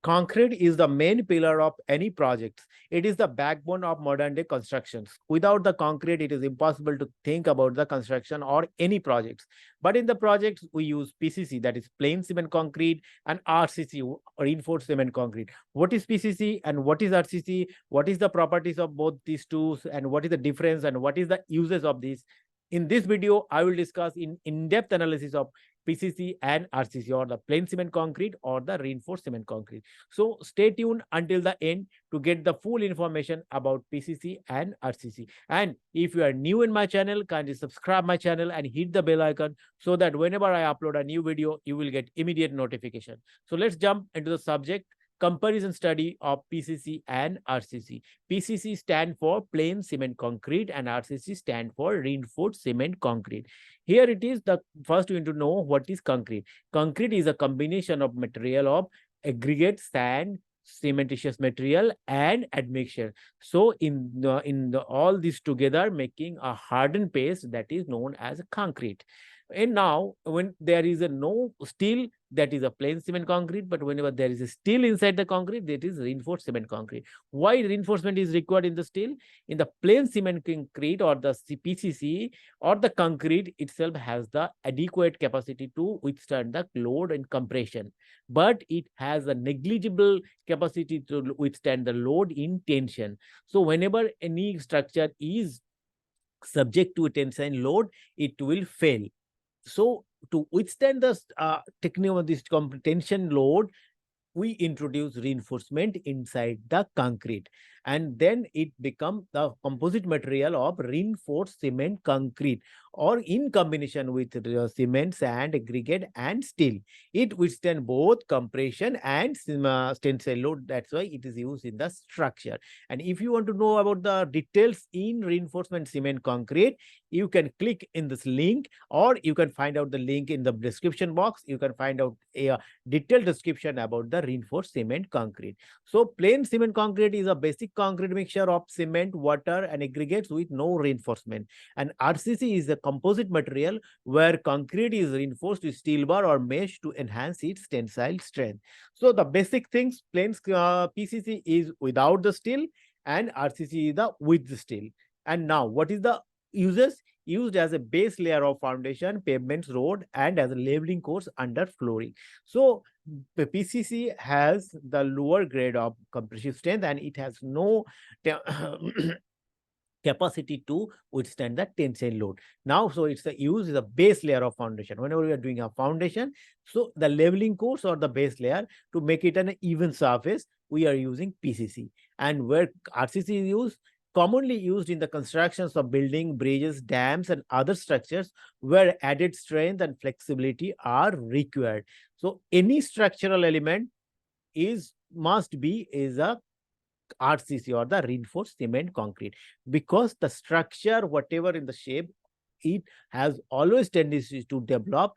Concrete is the main pillar of any project. It is the backbone of modern day constructions. Without the concrete, it is impossible to think about the construction or any projects. But in the projects, we use PCC, that is plain cement concrete, and RCC, reinforced cement concrete. What is PCC and what is RCC? What is the properties of both these two, and what is the difference, and what is the uses of this? In this video, I will discuss in-depth analysis of PCC and RCC, or the plain cement concrete or the reinforced cement concrete. So stay tuned until the end to get the full information about PCC and RCC. And if you are new in my channel, kindly subscribe my channel and hit the bell icon so that whenever I upload a new video, you will get immediate notification. So let's jump into the subject: comparison study of PCC and RCC. PCC stand for plain cement concrete and RCC stand for reinforced cement concrete. Here it is, the first you need to know what is concrete. Concrete is a combination of material of aggregate, sand, cementitious material, and admixture. So all this together making a hardened paste that is known as concrete. And now, when there is a no steel, that is a plain cement concrete, but whenever there is a steel inside the concrete, that is reinforced cement concrete. Why reinforcement is required in the steel? In the plain cement concrete or the PCC or the concrete itself has the adequate capacity to withstand the load and compression, but it has a negligible capacity to withstand the load in tension. So whenever any structure is subject to a tensile load, it will fail. So to withstand the technique of this tension load, we introduce reinforcement inside the concrete, and then it becomes the composite material of reinforced cement concrete, or in combination with cement, sand, aggregate, and steel. It withstands both compression and tensile load. That's why it is used in the structure. And if you want to know about the details in reinforcement cement concrete, you can click in this link, or you can find out the link in the description box. You can find out a detailed description about the reinforced cement concrete. So plain cement concrete is a basic concrete mixture of cement, water, and aggregates with no reinforcement. And RCC is a composite material where concrete is reinforced with steel bar or mesh to enhance its tensile strength. So the basic things: plain PCC is without the steel, and RCC is the with the steel. And now, what is the uses? Used as a base layer of foundation, pavements, road, and as a leveling course under flooring. So the PCC has the lower grade of compressive strength, and it has no capacity to withstand the tensile load. Now, so it's the use is a base layer of foundation. Whenever we are doing a foundation, so the leveling course or the base layer, to make it an even surface, we are using PCC. And where RCC is used, commonly used in the constructions of building, bridges, dams, and other structures where added strength and flexibility are required. So any structural element is a RCC, or the reinforced cement concrete, because the structure, whatever in the shape, it has always tendency to develop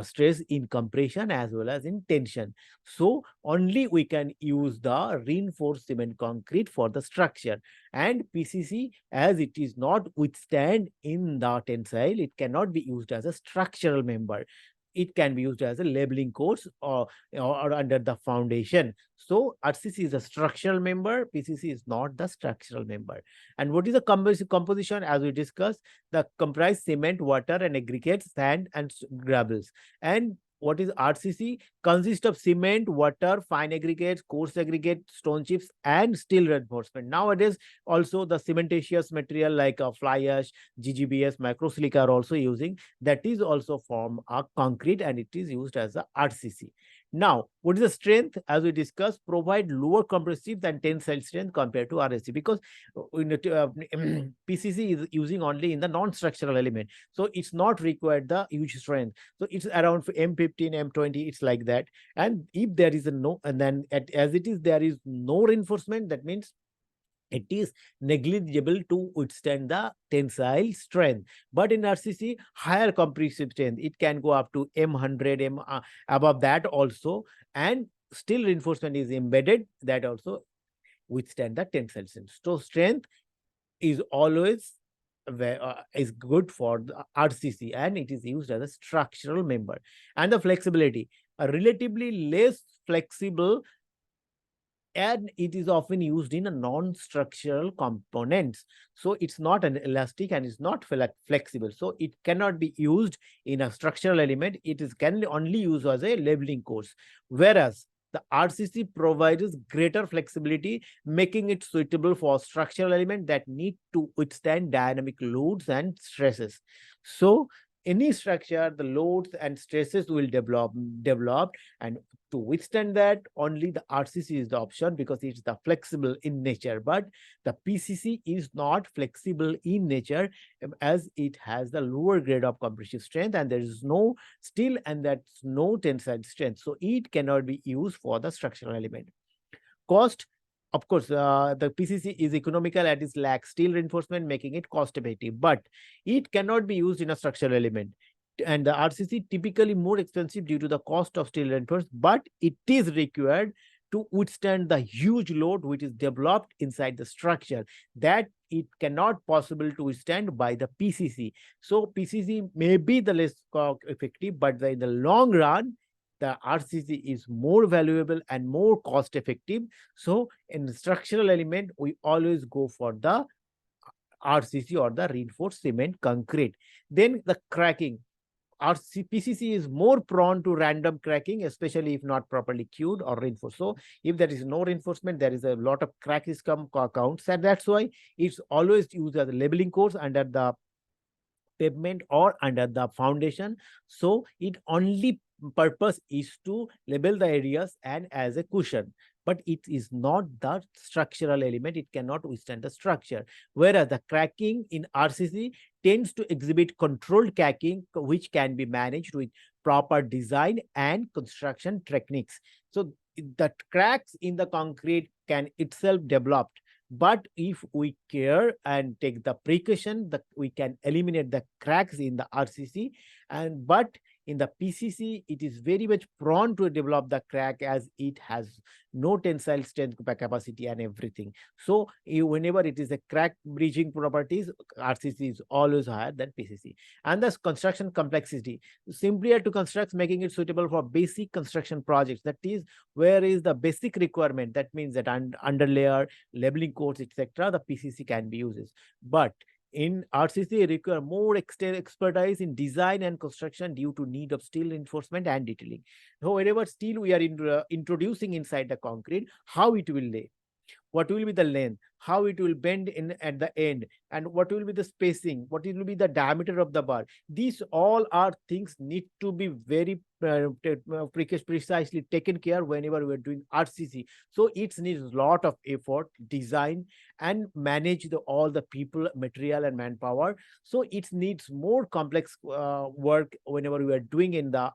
stress in compression as well as in tension. So only we can use the reinforced cement concrete for the structure. And PCC, as it is not withstand in the tensile, it cannot be used as a structural member. It can be used as a leveling course or under the foundation. So RCC is a structural member, PCC is not the structural member. And what is the composition? As we discussed, the comprise cement, water, and aggregates, sand, and gravels. And what is RCC? Consists of cement, water, fine aggregates, coarse aggregate, stone chips, and steel reinforcement. Nowadays, also the cementitious material like fly ash, GGBS, microsilica are also using. That is also form a concrete, and it is used as a RCC. Now, what is the strength? As we discussed, provide lower compressive than tensile strength compared to RSC, because PCC is using only in the non-structural element. So it's not required the huge strength. So it's around M15, M20, it's like that. And if there is a no, and then as it is, there is no reinforcement, that means it is negligible to withstand the tensile strength. But in RCC, higher compressive strength, it can go up to M100, above that also, and still reinforcement is embedded, that also withstand the tensile strength. So strength is always is good for the RCC, and it is used as a structural member. And the flexibility, a relatively less flexible and it is often used in a non-structural components. So it's not an elastic and it's not flexible. So it cannot be used in a structural element. It is can only used as a labeling course. Whereas the RCC provides greater flexibility, making it suitable for structural element that need to withstand dynamic loads and stresses. So any structure, the loads and stresses will develop, and to withstand that, only the RCC is the option because it's the flexible in nature. But the PCC is not flexible in nature, as it has the lower grade of compressive strength and there is no steel and that's no tensile strength. So it cannot be used for the structural element. Cost, of course, the PCC is economical and it lacks steel reinforcement, making it cost effective, but it cannot be used in a structural element. And the RCC typically more expensive due to the cost of steel reinforcement, but it is required to withstand the huge load which is developed inside the structure that it cannot possible to withstand by the PCC. So PCC may be the less effective, but in the long run, the RCC is more valuable and more cost effective. So in the structural element, we always go for the RCC or the reinforced cement concrete. Then the cracking. PCC is more prone to random cracking, especially if not properly cued or reinforced. So if there is no reinforcement, there is a lot of cracks counts, and that's why it's always used as a labeling course under the pavement or under the foundation. So it only purpose is to label the areas and as a cushion, but it is not the structural element. It cannot withstand the structure. Whereas the cracking in RCC tends to exhibit controlled cracking, which can be managed with proper design and construction techniques. So the cracks in the concrete can itself develop, but if we care and take the precaution, that we can eliminate the cracks in the RCC. And but in the PCC, it is very much prone to develop the crack as it has no tensile strength capacity and everything. So whenever it is a crack bridging properties, RCC is always higher than PCC. And the construction complexity, simpler to construct, making it suitable for basic construction projects. That is, where is the basic requirement? That means that underlayer, labeling codes, etc., the PCC can be used. But in RCC, require more expertise in design and construction due to need of steel reinforcement and detailing. So wherever steel we are introducing inside the concrete, how it will lay, what will be the length, how it will bend in at the end, and what will be the spacing, what will be the diameter of the bar. These all are things need to be very precisely taken care whenever we are doing RCC. So it needs a lot of effort, design, and manage all the people, material, and manpower. So it needs more complex work whenever we are doing in the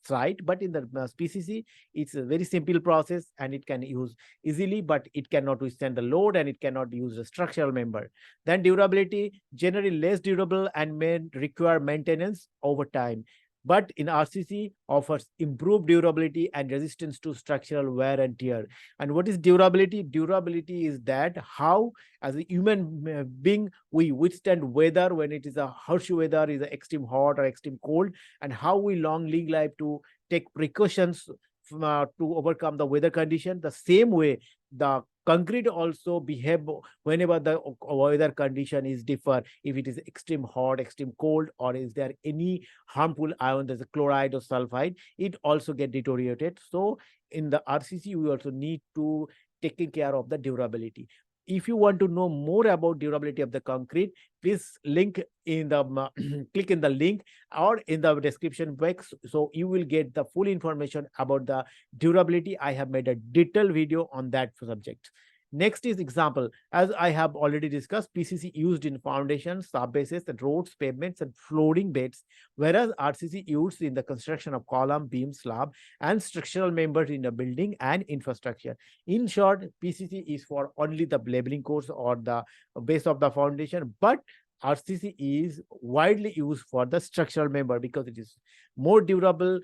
site. But in the PCC, it's a very simple process and it can use easily, but it cannot withstand the load and it cannot use a structural member. Then durability, generally less durable and may require maintenance over time. But in RCC, offers improved durability and resistance to structural wear and tear. And what is durability? Durability is that how, as a human being, we withstand weather when it is a harsh weather, is a extreme hot or extreme cold, and how we long live life to take precautions to overcome the weather condition. The same way, the concrete also behave whenever the weather condition is differ. If it is extreme hot, extreme cold, or is there any harmful ion, there's a chloride or sulfide, it also get deteriorated. So in the RCC, we also need to taking care of the durability. If you want to know more about durability of the concrete, please link in the click in the link or in the description box, so you will get the full information about the durability. I have made a detailed video on that subject. Next is example. As I have already discussed, PCC used in foundations, subbases, and roads, pavements, and flooring beds, whereas RCC used in the construction of column, beam, slab, and structural members in the building and infrastructure. In short, PCC is for only the labeling course or the base of the foundation, but RCC is widely used for the structural member because it is more durable,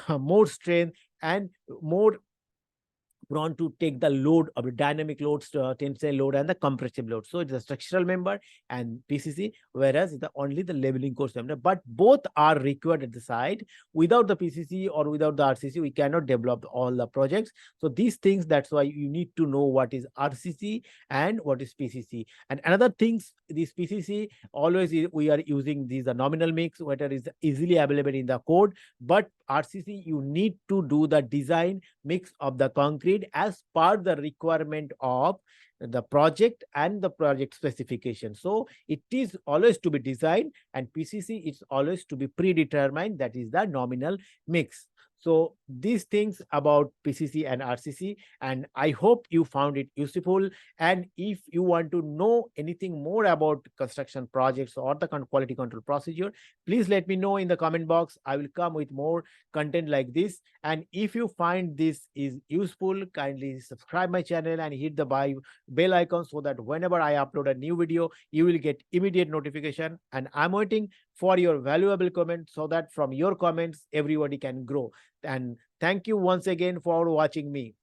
more strength, and more want to take the load of the dynamic loads, tensile load and the compressive load. So it's a structural member and PCC, whereas it's only the leveling course member. But both are required at the site. Without the PCC or without the RCC, we cannot develop all the projects. So these things, that's why you need to know what is RCC and what is PCC. And another things, this PCC always we are using these nominal mix, whether is easily available in the code. But RCC, you need to do the design mix of the concrete as per the requirement of the project and the project specification. So it is always to be designed, and PCC is always to be predetermined, that is the nominal mix. So these things about PCC and RCC, and I hope you found it useful. And if you want to know anything more about construction projects or the quality control procedure, please let me know in the comment box. I will come with more content like this. And if you find this is useful, kindly subscribe my channel and hit the bell icon, so that whenever I upload a new video, you will get immediate notification. And I'm waiting for your valuable comments, so that from your comments everybody can grow. And thank you once again for watching me.